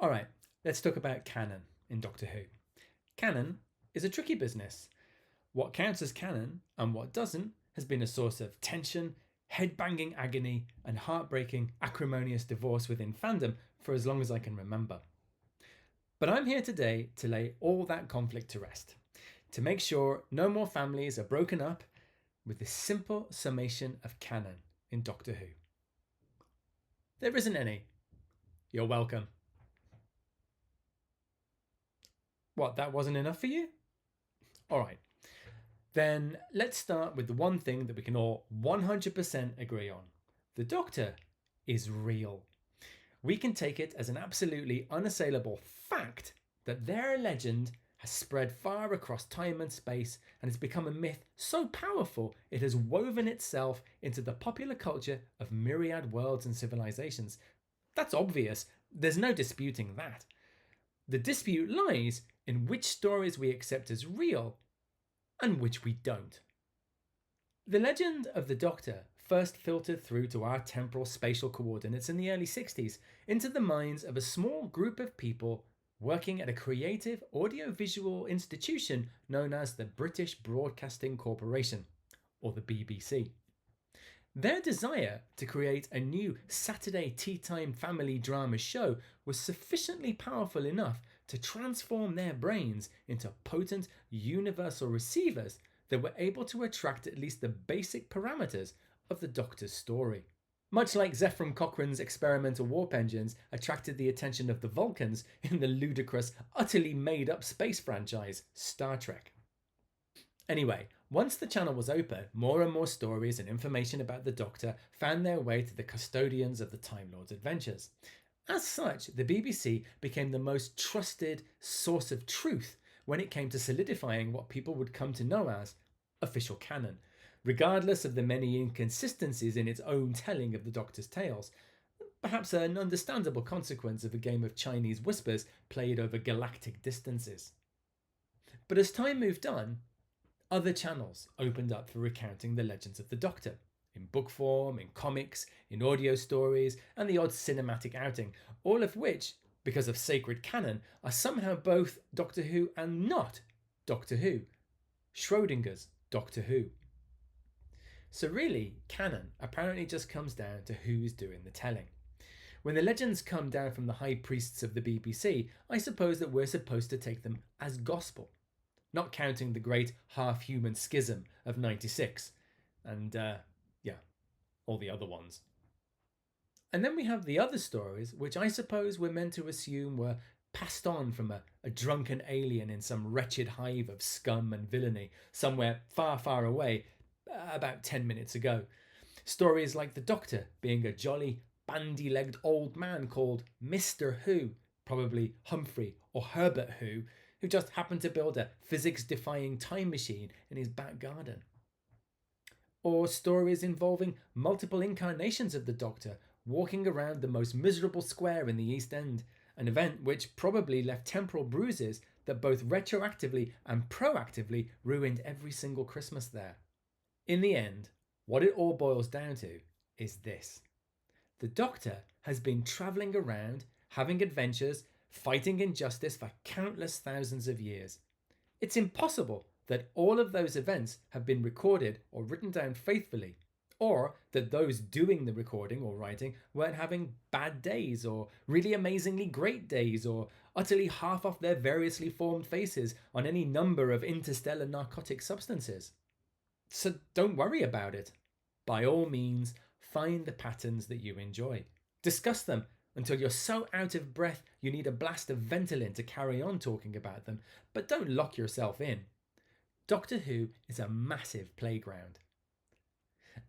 All right, let's talk about canon in Doctor Who. Canon is a tricky business. What counts as canon and what doesn't has been a source of tension, head-banging agony, and heartbreaking, acrimonious divorce within fandom for as long as I can remember. But I'm here today to lay all that conflict to rest, to make sure no more families are broken up with this simple summation of canon in Doctor Who. There isn't any. You're welcome. What, that wasn't enough for you? All right. Then let's start with the one thing that we can all 100% agree on. The Doctor is real. We can take it as an absolutely unassailable fact that their legend has spread far across time and space and has become a myth so powerful it has woven itself into the popular culture of myriad worlds and civilizations. That's obvious. There's no disputing that. The dispute lies in which stories we accept as real and which we don't. The legend of the Doctor first filtered through to our temporal spatial coordinates in the early 60s into the minds of a small group of people working at a creative audiovisual institution known as the British Broadcasting Corporation, or the BBC. Their desire to create a new Saturday tea time family drama show was sufficiently powerful enough to transform their brains into potent universal receivers that were able to attract at least the basic parameters of the Doctor's story. Much like Zefram Cochrane's experimental warp engines attracted the attention of the Vulcans in the ludicrous, utterly made-up space franchise Star Trek. Anyway, once the channel was open, more and more stories and information about the Doctor found their way to the custodians of the Time Lord's adventures. As such, the BBC became the most trusted source of truth when it came to solidifying what people would come to know as official canon, regardless of the many inconsistencies in its own telling of the Doctor's tales. Perhaps an understandable consequence of a game of Chinese whispers played over galactic distances. But as time moved on, other channels opened up for recounting the legends of the Doctor, in book form, in comics, in audio stories, and the odd cinematic outing, all of which, because of sacred canon, are somehow both Doctor Who and not Doctor Who. Schrodinger's Doctor Who. So really, canon apparently just comes down to who's doing the telling. When the legends come down from the high priests of the BBC, I suppose that we're supposed to take them as gospel, not counting the great half-human schism of 96, and all the other ones. And then we have the other stories, which I suppose we're meant to assume were passed on from a drunken alien in some wretched hive of scum and villainy, somewhere far, far away, about 10 minutes ago. Stories like the Doctor being a jolly, bandy-legged old man called Mr. Who, probably Humphrey or Herbert Who just happened to build a physics-defying time machine in his back garden. Or stories involving multiple incarnations of the Doctor walking around the most miserable square in the East End, an event which probably left temporal bruises that both retroactively and proactively ruined every single Christmas there. In the end, what it all boils down to is this. The Doctor has been travelling around, having adventures, fighting injustice for countless thousands of years. It's impossible that all of those events have been recorded or written down faithfully, or that those doing the recording or writing weren't having bad days or really amazingly great days or utterly half off their variously formed faces on any number of interstellar narcotic substances. So don't worry about it. By all means, find the patterns that you enjoy. Discuss them until you're so out of breath you need a blast of Ventolin to carry on talking about them, but don't lock yourself in. Doctor Who is a massive playground.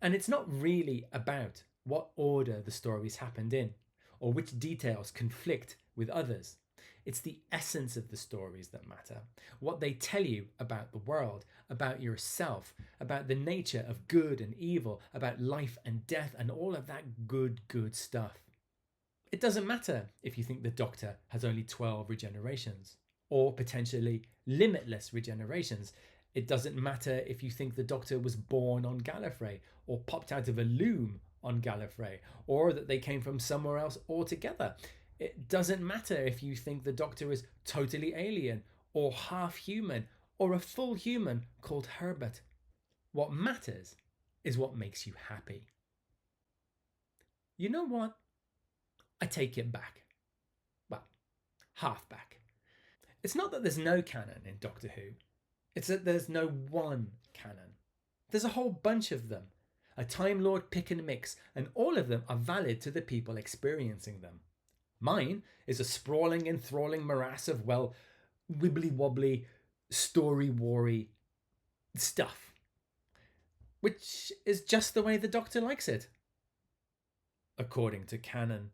And it's not really about what order the stories happened in, or which details conflict with others. It's the essence of the stories that matter, what they tell you about the world, about yourself, about the nature of good and evil, about life and death, and all of that good stuff. It doesn't matter if you think the Doctor has only 12 regenerations, or potentially limitless regenerations. It doesn't matter if you think the Doctor was born on Gallifrey, or popped out of a loom on Gallifrey, or that they came from somewhere else altogether. It doesn't matter if you think the Doctor is totally alien, or half human, or a full human called Herbert. What matters is what makes you happy. You know what? I take it back. Well, half back. It's not that there's no canon in Doctor Who, it's that there's no one canon. There's a whole bunch of them, a Time Lord pick and mix, and all of them are valid to the people experiencing them. Mine is a sprawling, enthralling morass of, well, wibbly wobbly, story warry stuff, which is just the way the Doctor likes it, according to canon.